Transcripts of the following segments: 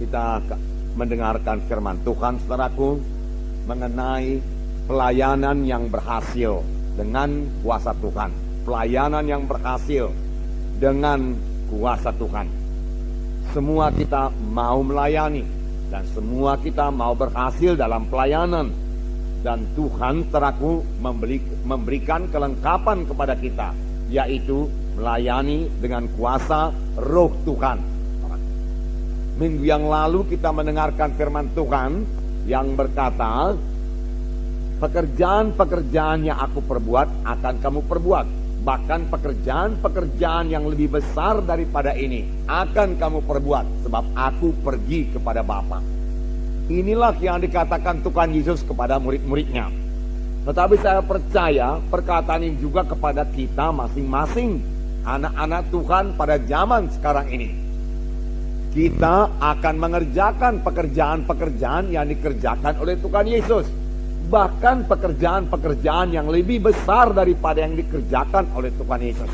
kita mendengarkan firman Tuhan, saudaraku, mengenai pelayanan yang berhasil dengan kuasa Tuhan. Pelayanan yang berhasil dengan kuasa Tuhan. Semua kita mau melayani dan semua kita mau berhasil dalam pelayanan. Dan Tuhan, saudaraku, memberikan kelengkapan kepada kita, yaitu melayani dengan kuasa Roh Tuhan. Minggu yang lalu kita mendengarkan firman Tuhan yang berkata, pekerjaan-pekerjaan yang aku perbuat akan kamu perbuat. Bahkan pekerjaan-pekerjaan yang lebih besar daripada ini akan kamu perbuat, sebab aku pergi kepada Bapa. Inilah yang dikatakan Tuhan Yesus kepada murid-muridnya. Tetapi saya percaya perkataan ini juga kepada kita masing-masing, anak-anak Tuhan pada zaman sekarang ini. Kita akan mengerjakan pekerjaan-pekerjaan yang dikerjakan oleh Tuhan Yesus. Bahkan pekerjaan-pekerjaan yang lebih besar daripada yang dikerjakan oleh Tuhan Yesus.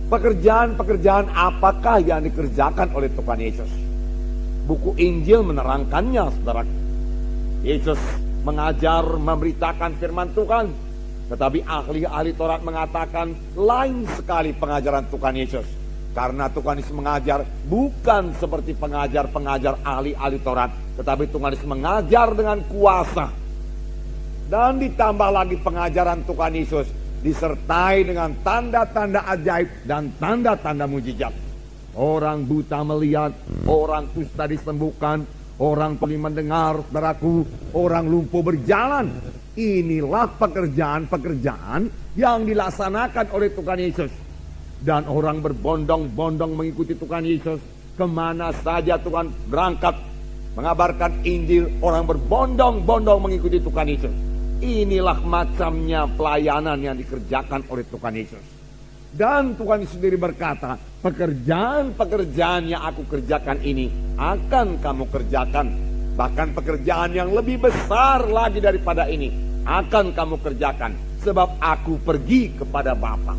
Pekerjaan-pekerjaan apakah yang dikerjakan oleh Tuhan Yesus? Buku Injil menerangkannya, saudara. Yesus mengajar, memberitakan firman Tuhan. Tetapi ahli-ahli Taurat mengatakan lain sekali pengajaran Tuhan Yesus. Karena Tuhan Yesus mengajar bukan seperti pengajar-pengajar ahli-ahli Taurat, tetapi Tuhan Yesus mengajar dengan kuasa. Dan ditambah lagi pengajaran Tuhan Yesus disertai dengan tanda-tanda ajaib dan tanda-tanda mujizat. Orang buta melihat, orang kusta disembuhkan, orang tuli mendengar, saudaraku, orang lumpuh berjalan. Inilah pekerjaan-pekerjaan yang dilaksanakan oleh Tuhan Yesus. Dan orang berbondong-bondong mengikuti Tuhan Yesus. Kemana saja Tuhan berangkat mengabarkan Injil, orang berbondong-bondong mengikuti Tuhan Yesus. Inilah macamnya pelayanan yang dikerjakan oleh Tuhan Yesus. Dan Tuhan Yesus sendiri berkata, pekerjaan-pekerjaan yang aku kerjakan ini akan kamu kerjakan. Bahkan pekerjaan yang lebih besar lagi daripada ini akan kamu kerjakan. Sebab aku pergi kepada Bapa.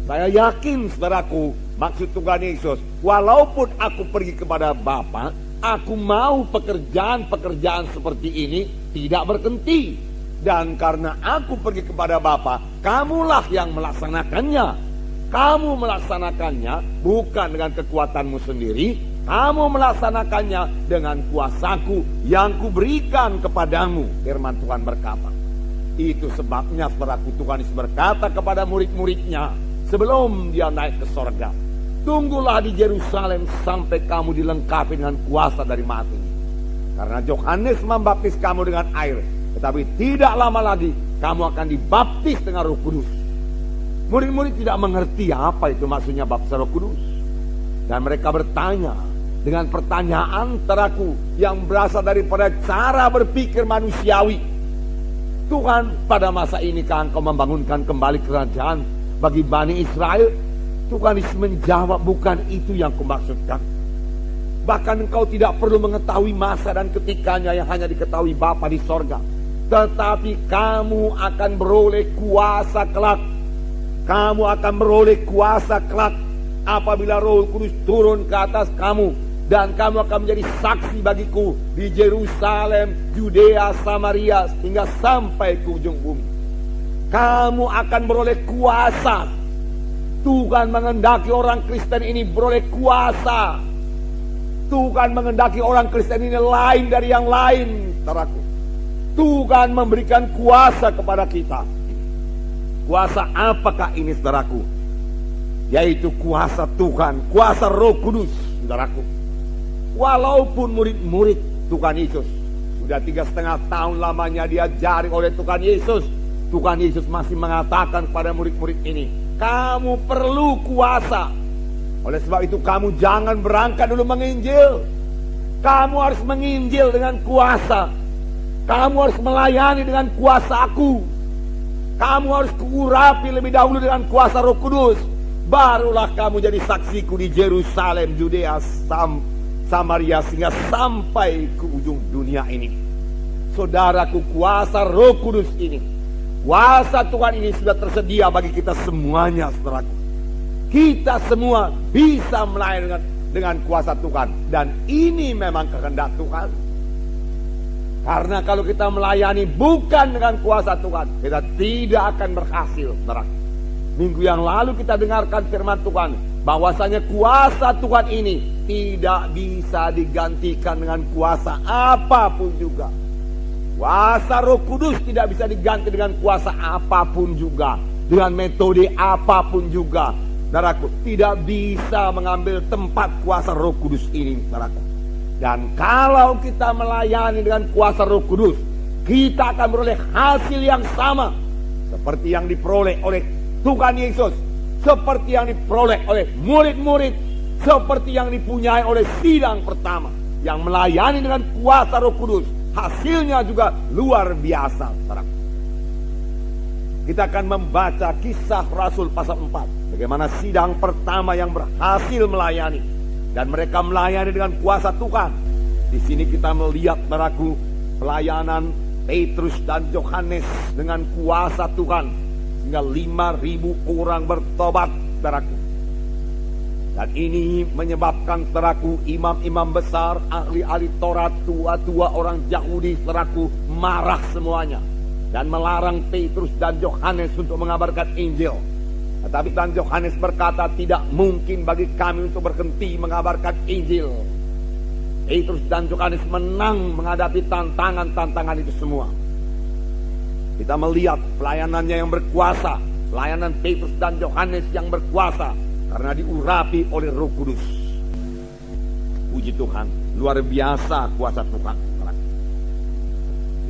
Saya yakin, saudaraku, maksud Tuhan Yesus, walaupun aku pergi kepada Bapa, aku mau pekerjaan-pekerjaan seperti ini tidak berhenti. Dan karena aku pergi kepada Bapa, kamulah yang melaksanakannya. Kamu melaksanakannya bukan dengan kekuatanmu sendiri, kamu melaksanakannya dengan kuasaku yang kuberikan kepadamu. Firman Tuhan berkata. Itu sebabnya, saudaraku, Tuhan Yesus berkata kepada murid-muridnya sebelum dia naik ke sorga, tunggulah di Yerusalem sampai kamu dilengkapi dengan kuasa dari mati. Karena Yohanes membaptis kamu dengan air, tetapi tidak lama lagi kamu akan dibaptis dengan Roh Kudus. Murid-murid tidak mengerti apa itu maksudnya baptis Roh Kudus. Dan mereka bertanya dengan pertanyaan teraku yang berasal daripada cara berpikir manusiawi. Tuhan, pada masa ini kan Engkau membangunkan kembali kerajaan bagi Bani Israel? Tuhan Yesus menjawab, bukan itu yang kumaksudkan. Bahkan engkau tidak perlu mengetahui masa dan ketikanya yang hanya diketahui Bapa di sorga. Tetapi kamu akan beroleh kuasa kelak. Kamu akan beroleh kuasa kelak apabila Roh Kudus turun ke atas kamu. Dan kamu akan menjadi saksi bagiku di Yerusalem, Yudea, Samaria, hingga sampai ke ujung bumi. Kamu akan beroleh kuasa. Tuhan mengendaki orang Kristen ini beroleh kuasa. Tuhan mengendaki orang Kristen ini lain dari yang lain, saudaraku. Tuhan memberikan kuasa kepada kita. Kuasa apakah ini, saudaraku? Yaitu kuasa Tuhan, kuasa Roh Kudus, saudaraku. Walaupun murid-murid Tuhan Yesus sudah 3,5 tahun lamanya diajari oleh Tuhan Yesus, Tuhan Yesus masih mengatakan kepada murid-murid ini, kamu perlu kuasa. Oleh sebab itu kamu jangan berangkat dulu menginjil. Kamu harus menginjil dengan kuasa. Kamu harus melayani dengan kuasa-Aku. Kamu harus kuurapi lebih dahulu dengan kuasa Roh Kudus. Barulah kamu jadi saksiku di Yerusalem, Yudea, Samaria, sehingga sampai ke ujung dunia ini. Saudaraku, kuasa Roh Kudus ini, kuasa Tuhan ini sudah tersedia bagi kita semuanya, saudaraku. Kita semua bisa melayani dengan dengan kuasa Tuhan. Dan ini memang kehendak Tuhan. Karena kalau kita melayani bukan dengan kuasa Tuhan, kita tidak akan berhasil, saudara. Minggu yang lalu kita dengarkan firman Tuhan, bahwasanya kuasa Tuhan ini tidak bisa digantikan dengan kuasa apapun juga. Kuasa Roh Kudus tidak bisa diganti dengan kuasa apapun juga, dengan metode apapun juga. Saudaraku, tidak bisa mengambil tempat kuasa Roh Kudus ini, saudaraku. Dan kalau kita melayani dengan kuasa Roh Kudus, kita akan beroleh hasil yang sama seperti yang diperoleh oleh Tuhan Yesus, seperti yang diperoleh oleh murid-murid, seperti yang dipunyai oleh sidang pertama yang melayani dengan kuasa Roh Kudus. Hasilnya juga luar biasa, saudara. Kita akan membaca Kisah Rasul pasal 4, bagaimana sidang pertama yang berhasil melayani, dan mereka melayani dengan kuasa Tuhan. Di sini kita melihat, saudaraku, pelayanan Petrus dan Yohanes dengan kuasa Tuhan, sehingga 5.000 orang bertobat, saudaraku. Dan ini menyebabkan, saudaraku, imam-imam besar, ahli-ahli Taurat, tua-tua orang Yahudi, saudaraku, marah semuanya dan melarang Petrus dan Yohanes untuk mengabarkan Injil. Tetapi dan Yohanes berkata, tidak mungkin bagi kami untuk berhenti mengabarkan Injil. Petrus dan Yohanes menang menghadapi tantangan-tantangan itu semua. Kita melihat pelayanannya yang berkuasa, pelayanan Petrus dan Yohanes yang berkuasa, karena diurapi oleh Roh Kudus. Puji Tuhan, luar biasa kuasa Tuhan.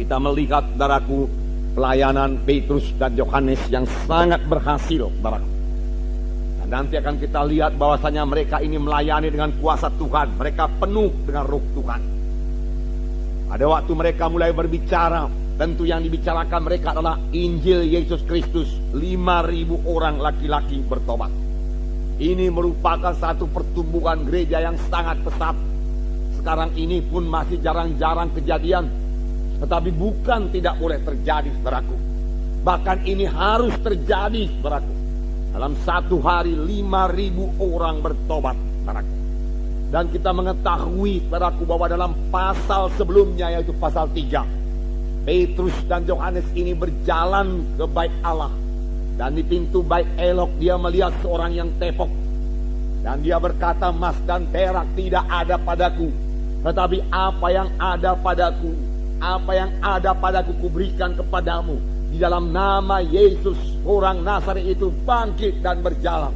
Kita melihat, saudaraku, pelayanan Petrus dan Yohanes yang sangat berhasil, saudaraku. Dan nanti akan kita lihat bahwasanya mereka ini melayani dengan kuasa Tuhan. Mereka penuh dengan Roh Tuhan. Ada waktu mereka mulai berbicara, tentu yang dibicarakan mereka adalah Injil Yesus Kristus. 5.000 orang laki-laki bertobat. Ini merupakan satu pertumbuhan gereja yang sangat pesat. Sekarang ini pun masih jarang-jarang kejadian. Tetapi bukan tidak boleh terjadi, saudaraku. Bahkan ini harus terjadi, saudaraku. Dalam satu hari 5.000 orang bertobat, saudaraku. Dan kita mengetahui, saudaraku, bahwa dalam pasal sebelumnya, yaitu pasal 3, Petrus dan Yohanes ini berjalan ke bait Allah. Dan di pintu bait Elok dia melihat seorang yang tepok. Dan dia berkata, emas dan perak tidak ada padaku, tetapi apa yang ada padaku, apa yang ada padaku kuberikan kepadamu. Di dalam nama Yesus, orang Nazaret itu bangkit dan berjalan.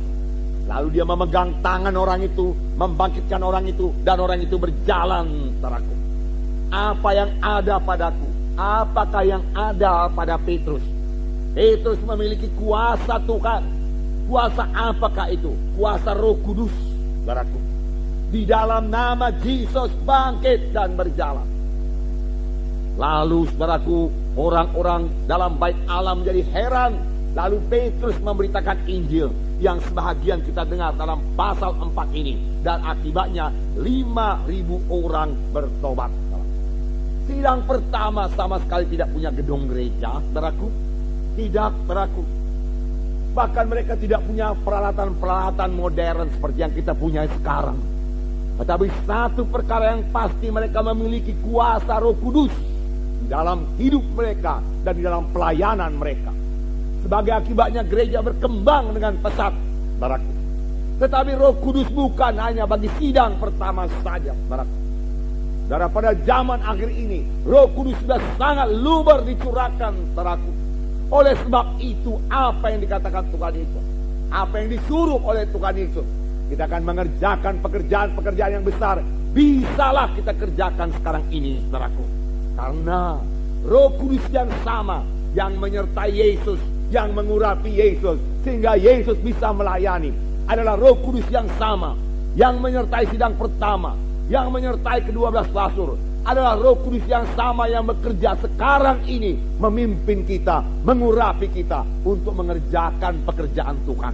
Lalu dia memegang tangan orang itu, membangkitkan orang itu, dan orang itu berjalan, saudaraku. Apa yang ada padaku, apakah yang ada pada Petrus? Petrus memiliki kuasa Tuhan. Kuasa apakah itu? Kuasa Roh Kudus, saudaraku. Di dalam nama Yesus bangkit dan berjalan. Lalu, saudaraku, orang-orang dalam bait Allah menjadi heran. Lalu Petrus memberitakan Injil yang sebahagian kita dengar dalam pasal 4 ini. Dan akibatnya 5.000 orang bertobat. Sidang pertama sama sekali tidak punya gedung gereja, saudaraku. Tidak, saudaraku. Bahkan mereka tidak punya peralatan-peralatan modern seperti yang kita punya sekarang. Tetapi satu perkara yang pasti, mereka memiliki kuasa Roh Kudus di dalam hidup mereka dan di dalam pelayanan mereka. Sebagai akibatnya gereja berkembang dengan pesat, saudaraku. Tetapi Roh Kudus bukan hanya bagi sidang pertama saja, saudaraku. Saudara, pada zaman akhir ini Roh Kudus sudah sangat luber dicurahkan, saudaraku. Oleh sebab itu, apa yang dikatakan Tuhan Yesus, apa yang disuruh oleh Tuhan Yesus, kita akan mengerjakan pekerjaan-pekerjaan yang besar. Bisalah kita kerjakan sekarang ini, saudaraku. Karena Roh Kudus yang sama, yang menyertai Yesus, yang mengurapi Yesus, sehingga Yesus bisa melayani, adalah Roh Kudus yang sama, yang menyertai sidang pertama, yang menyertai ke-12 rasul, adalah Roh Kudus yang sama yang bekerja sekarang ini, memimpin kita, mengurapi kita untuk mengerjakan pekerjaan Tuhan.